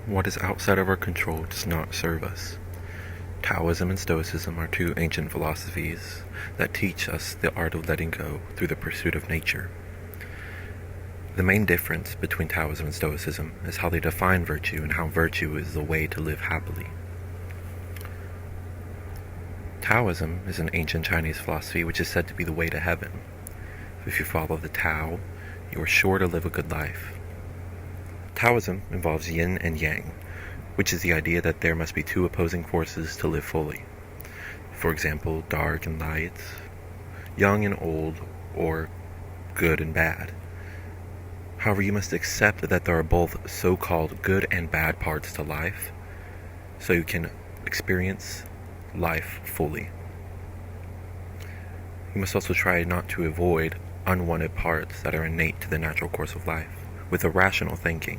What is outside of our control does not serve us. Taoism and Stoicism are two ancient philosophies that teach us the art of letting go through the pursuit of nature. The main difference between Taoism and Stoicism is how they define virtue and how virtue is the way to live happily. Taoism is an ancient Chinese philosophy which is said to be the way to heaven. If you follow the Tao, you are sure to live a good life. Taoism involves yin and yang, which is the idea that there must be two opposing forces to live fully. For example, dark and light, young and old, or good and bad. However, you must accept that there are both so-called good and bad parts to life, so you can experience life fully. You must also try not to avoid unwanted parts that are innate to the natural course of life, with a rational thinking.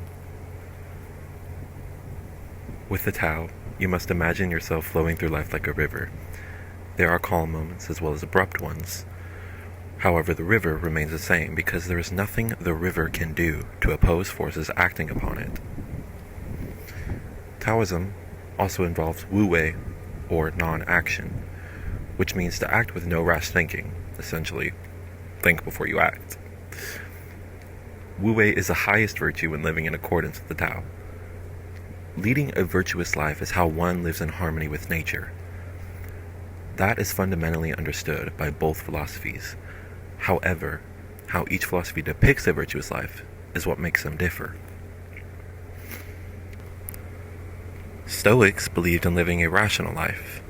With the Tao, you must imagine yourself flowing through life like a river. There are calm moments as well as abrupt ones. However, the river remains the same because there is nothing the river can do to oppose forces acting upon it. Taoism also involves wu-wei, or non-action, which means to act with no rash thinking, essentially, think before you act. Wu-wei is the highest virtue when living in accordance with the Tao. Leading a virtuous life is how one lives in harmony with nature. That is fundamentally understood by both philosophies. However, how each philosophy depicts a virtuous life is what makes them differ. Stoics believed in living a rational life.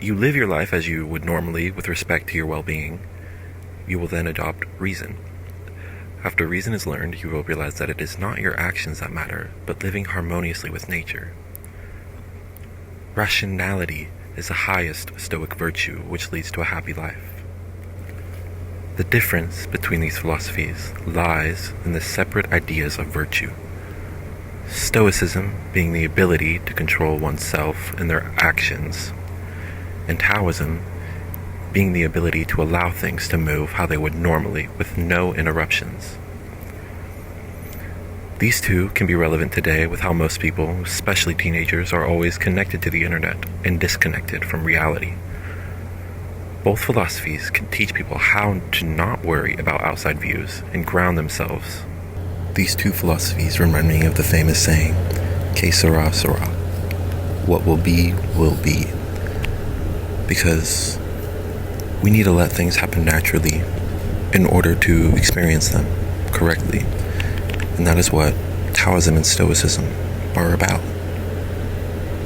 You live your life as you would normally with respect to your well-being. You will then adopt reason. After reason is learned, you will realize that it is not your actions that matter, but living harmoniously with nature. Rationality is the highest Stoic virtue, which leads to a happy life. The difference between these philosophies lies in the separate ideas of virtue. Stoicism being the ability to control oneself and their actions, and Taoism being the ability to allow things to move how they would normally with no interruptions. These two can be relevant today with how most people, especially teenagers, are always connected to the internet and disconnected from reality. Both philosophies can teach people how to not worry about outside views and ground themselves. These two philosophies remind me of the famous saying, "Que sera, sera." What will be, will be. Because we need to let things happen naturally in order to experience them correctly. And that is what Taoism and Stoicism are about.